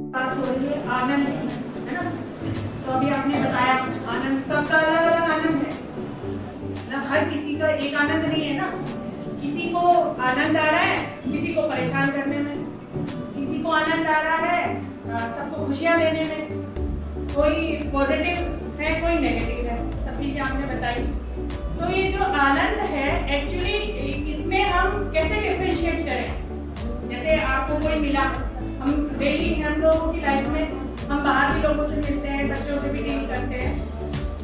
बात हो रही है आनंद की, है ना। तो अभी आपने बताया आनंद, सबका अलग अलग आनंद है ना, हर किसी का एक आनंद नहीं है ना। किसी को आनंद आ रहा है किसी को परेशान करने में, किसी को आनंद आ रहा है सबको खुशियां देने में, कोई पॉजिटिव है कोई नेगेटिव है, सब चीजें आपने बताई। तो ये जो आनंद है एक्चुअली इसमें हम कैसे डिफरेंशिएट करें। जैसे आपको कोई मिला, हम डेली हम लोगों की लाइफ में हम बाहर भी लोगों से मिलते हैं, बच्चों से भी डील करते हैं,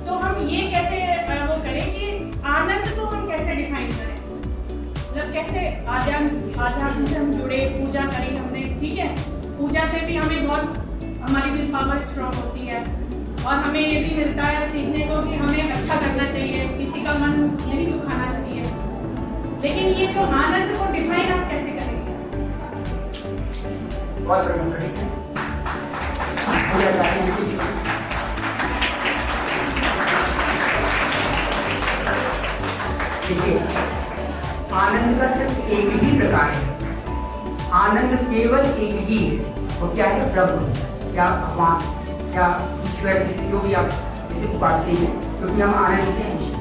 तो हम ये कैसे वो करें कि आनंद को हम कैसे डिफाइन करें, मतलब कैसे आध्यात्म से हम जुड़े, पूजा करी हमने, ठीक है, पूजा से भी हमें बहुत हमारी विल पावर स्ट्रॉन्ग होती है, और हमें ये भी मिलता है सीखने को कि हमें अच्छा करना चाहिए, किसी का मन नहीं दुखाना चाहिए। लेकिन ये जो आनंद को डिफाइन आप कैसे करेंगे? बहुत बढ़िया। देखिए, आनंद का सिर्फ एक ही प्रकार है, आनंद केवल एक ही है, वो क्या है? ब्रह्म या भगवान या ईश्वर, जो भी आप जिसे पुकारते हैं, क्योंकि हम आनंद के हैं।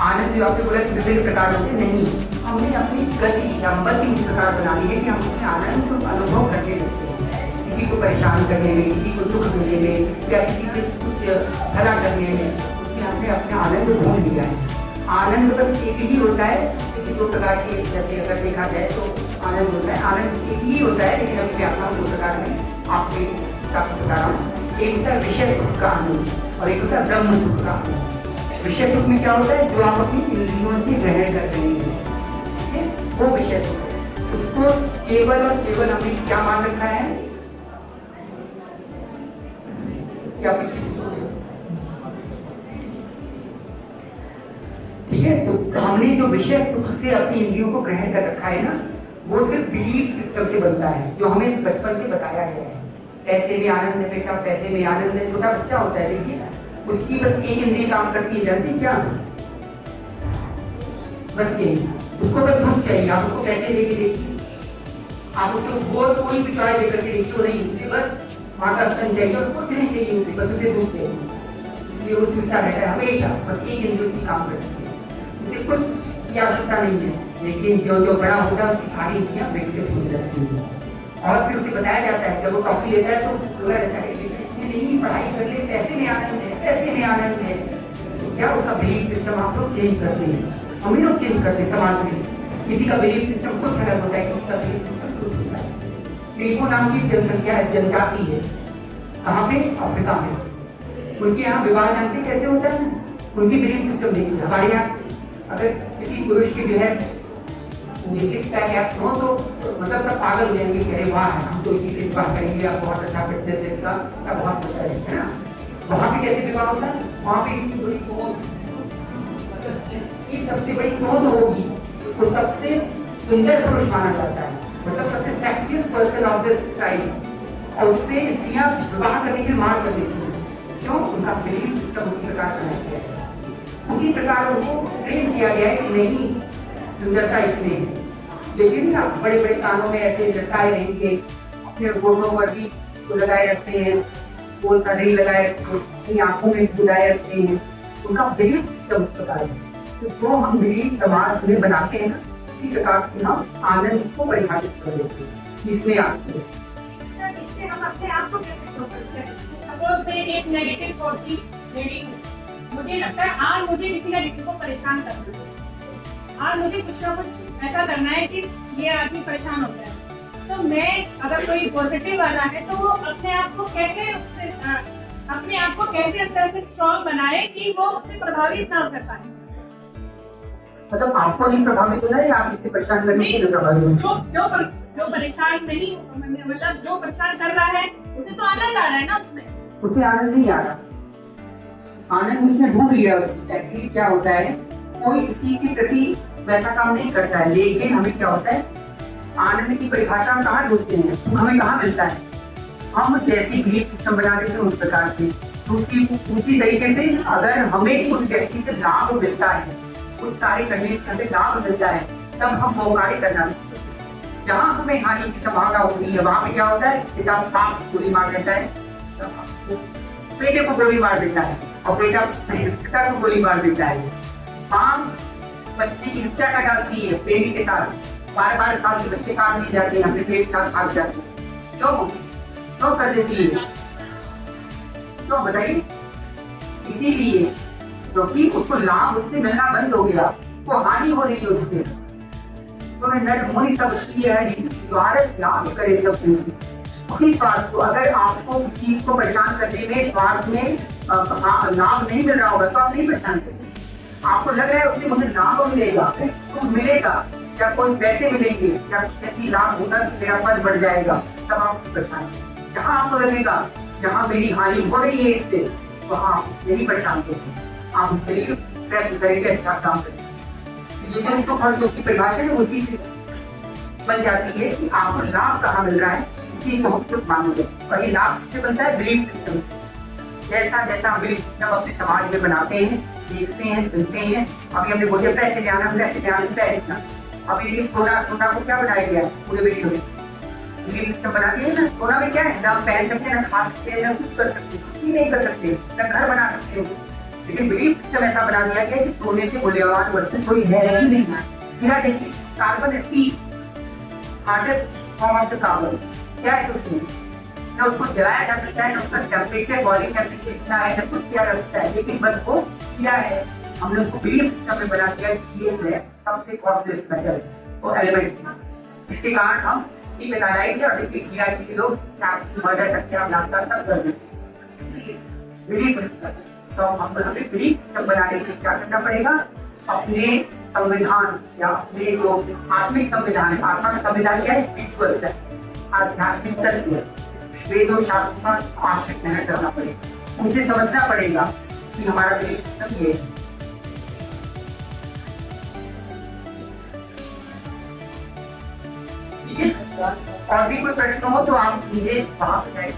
आनंद जो आपने बोला कि विभिन्न प्रकार होते नहीं, हमने अपनी गति या मति इस प्रकार बना ली है कि हम अपने आनंद को अनुभव करके देखते हैं, किसी को परेशान करने में, किसी को दुख देने में, या किसी से कुछ भला करने में, उसमें हमने अपना आनंद ढूंढ लिया है। आनंद बस एक ही होता है, क्योंकि दो प्रकार के, जैसे अगर देखा जाए तो आनंद होता है, आनंद एक ही होता है, लेकिन अभी व्याख्या दो प्रकार में आपके हिसाब से बता रहा हूँ। एक होता है विषय सुख का आनंद और एक होता है ब्रह्म सुख का आनंद। विषय सुख में क्या होता है? जो आप अपनी इंद्रियों से ग्रहण कर रहे हैं, वो विषय सुख है। उसको केवल और केवल हमने क्या मान रखा है? क्या पीछे ठीक है। तो हमने जो विषय सुख से अपनी इंद्रियों को ग्रहण कर रखा है ना, वो सिर्फ बिलीफ सिस्टम से बनता है, जो हमें बचपन से बताया गया है। पैसे में आनंद है बेटा, पैसे में आनंद है। छोटा बच्चा होता है, देखिए, उसकी बस एक इंद्रिय काम करती है, जानती क्या? बस यही, उसको बस भूख चाहिए। आप उसको पैसे देके देखिए, आप उसको और कोई भी टॉय देकर के देखिए, नहीं, उसे बस माँ का स्तन चाहिए और कुछ नहीं चाहिए उसे, बस उसे भूख चाहिए, इसलिए वो चूसता रहता है हमेशा। बस एक इंद्रिय उसकी काम करती है, उसे कुछ की आवश्यकता नहीं है। लेकिन जो जो बड़ा होता है उसकी सारी इंद्रियां विकसित होने लगती है, और फिर उसे बताया जाता है, जब वो टॉफी लेता है तो बोला जाता है इसमें नहीं, पढ़ाई कर ले, पैसे में आनंद है, पैसे में आनंद है। तो क्या उसका बिलीफ सिस्टम आप लोग चेंज करते हैं, हम ही लोग चेंज करते हैं समाज में। किसी का बिलीफ सिस्टम कुछ अलग होता है, किसी का बिलीफ सिस्टम कुछ होता है। टेको नाम की जनसंख्या है, जनजाति है, कहाँ पे? अफ्रीका में। उनके यहाँ विवाह जानते कैसे होता है? उनकी बिलीफ सिस्टम देखिए। हमारे यहाँ अगर किसी पुरुष की जो है सिक्स पैक एब्स हो तो मतलब सब पागल हो जाएंगे, कह रहे वाह हम तो इसी से विवाह करेंगे, आप बहुत अच्छा फिटनेस है इसका, बहुत अच्छा है ना। वहाँ पे कैसे विवाह होता है? वहाँ पे इतनी बड़ी पौध, मतलब जिसकी सबसे बड़ी पौध होगी वो सबसे सुंदर पुरुष माना जाता है, मतलब सबसे सेक्सियस पर्सन ऑफ दिस टाइम, और उससे स्त्रियां विवाह करने के लिए मार कर देती हैं। क्यों? उनका बिलीफ सिस्टम उसी प्रकार बनाया गया है, उसी प्रकार उनको ट्रेन किया गया है कि नहीं, सुंदरता इसमें है। लेकिन ना बड़े बड़े कानों में ऐसे लटकाए रहेंगे, अपने घोटों पर भी लगाए रखते हैं, गोल सा रिंग लगाए, अपनी आंखों में बुलाए रखते हैं। उनका बिलीफ सिस्टम प्रकार है। तो जो हम बिलीफ समाज में बनाते हैं ना, इसी प्रकार से हम आनंद को परिभाषित कर देते हैं, इसमें आते हैं। इससे हम अपने आप को कैसे ग्रो करते हैं? सपोज मैं एक नेगेटिव थॉट की लेडी हूँ, मुझे लगता है आज मुझे किसी ना किसी को परेशान करना है, आज मुझे कुछ ना कुछ ऐसा करना है कि ये आदमी परेशान हो जाए। तो मैं अगर कोई पॉजिटिव वाला है तो वो अपने आप को कैसे अंदर से स्ट्रॉन्ग बनाए कि वो उससे प्रभावित ना कर पाए। मतलब आपको नहीं प्रभावित होना है, आप इससे परेशान करने से प्रभावित होना। जो परेशान नहीं, मतलब जो परेशान कर रहा है उसे तो आनंद आ रहा है ना, उसमें उसे आनंद नहीं आ रहा, आनंद उसने ढूंढ लिया। एक्चुअली क्या होता है, कोई किसी के प्रति वैसा काम नहीं करता है, लेकिन हमें क्या होता है, आनंद की परिभाषा हम कहाँ ढूंढते हैं, हमें कहाँ मिलता है? हम जैसी बिलीफ सिस्टम बना देते हैं उस प्रकार से, तो उसी तरीके से अगर हमें उस व्यक्ति से लाभ मिलता है, उस कार्य करने से हमें लाभ मिलता है, तब हम वो कार्य करना। जहां हमें हानि की संभावना होती है वहां पे क्या होता है, पिता बाप को गोली मार देता है, बेटे को गोली मार देता है और बेटा पिता को गोली मार देता है। मां बच्चे की हत्या कर डालती है बेबी के साथ, 12-12 साल के बच्चे काट दिए जाते हैं, अपने पेट के साथ भाग जाते हैं। क्यों कर देती है? क्यों बताइए? इसीलिए क्योंकि उसको लाभ उससे मिलना बंद हो गया, उसको हानि हो रही है उससे। तो नट मोही सब है स्वार्थ लाभ करे सब कुछ। उसी स्वार्थ को अगर आपको चीज को परेशान करने में स्वार्थ में लाभ नहीं मिल रहा होगा तो आप नहीं परेशान करेंगे। आपको लग रहा है उससे मुझे लाभ मिलेगा तो मिलेगा, या कोई पैसे मिलेंगे या किसी लाभ होगा तो मेरा पद बढ़ जाएगा, तब आप परेशान। जहाँ आपको लगेगा जहाँ मेरी हानि हो रही है इससे, वहाँ आप नहीं परेशान करेंगे, आप उसके लिए प्रयत्न करेंगे, अच्छा काम करेंगे। ये जो खर्चों की परिभाषा है उसी से बन जाती है कि आपको लाभ कहाँ मिल रहा है, उसी को हम सुख मानोगे। और ये लाभ से बनता है बिलीफ सिस्टम। जैसा जैसा हम बिलीफ सिस्टम अपने समाज में बनाते हैं, देखते हैं, सुनते हैं। अभी हमने बोले पैसे जाना, पैसे जाना, पैसे जाना। अभी देखिए सोना को क्या बनाया गया है पूरे विश्व में, बिलीफ सिस्टम बना दिया है ना। सोना में क्या है, ना पहन सकते हैं, ना खा सकते हैं, ना कुछ कर सकते हैं, कुछ नहीं कर सकते, ना घर बना सकते हैं। लेकिन बिलीफ सिस्टम ऐसा बना दिया गया कि सोने से मूल्यवान वस्तु कोई है ही नहीं। हीरा देखिए, carbon C hardest form of the carbon, क्या है उसमें, ना उसको जलाया जा सकता है, ना उसका टेम्परेचर बॉडी टेम्परेचर इतना है, ना कुछ किया जा सकता है, लेकिन बस वो क्या है, हमने उसको बिलीफ सिस्टम में बना दिया कि ये है सबसे कॉस्टलीस्ट मेटल और एलिमेंट। इसके कारण हम इसी में लगाएंगे और देखिए हीरा के लोग मर्डर करके हम लाकर सब कर देंगे। बिलीफ सिस्टम तो हमें बिलीफ सिस्टम बनाने के लिए क्या करना पड़ेगा, अपने संविधान या अपने जो आत्मिक संविधान है, आत्मा का संविधान क्या है, स्पिरिचुअल है, आध्यात्मिक तत्व, वेदों शास्त्र का आश्रित नहीं करना पड़ेगा, मुझे समझना पड़ेगा कि हमारा बिलीफ सिस्टम ये है। और भी कोई प्रश्न हो तो आप मुझे बात करें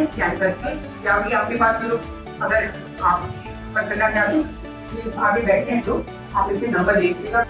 स्कैन करके, या भी आपके पास जो अगर आप करना चाहते हैं आगे बैठे हैं तो आप इसे नंबर लिखिएगा।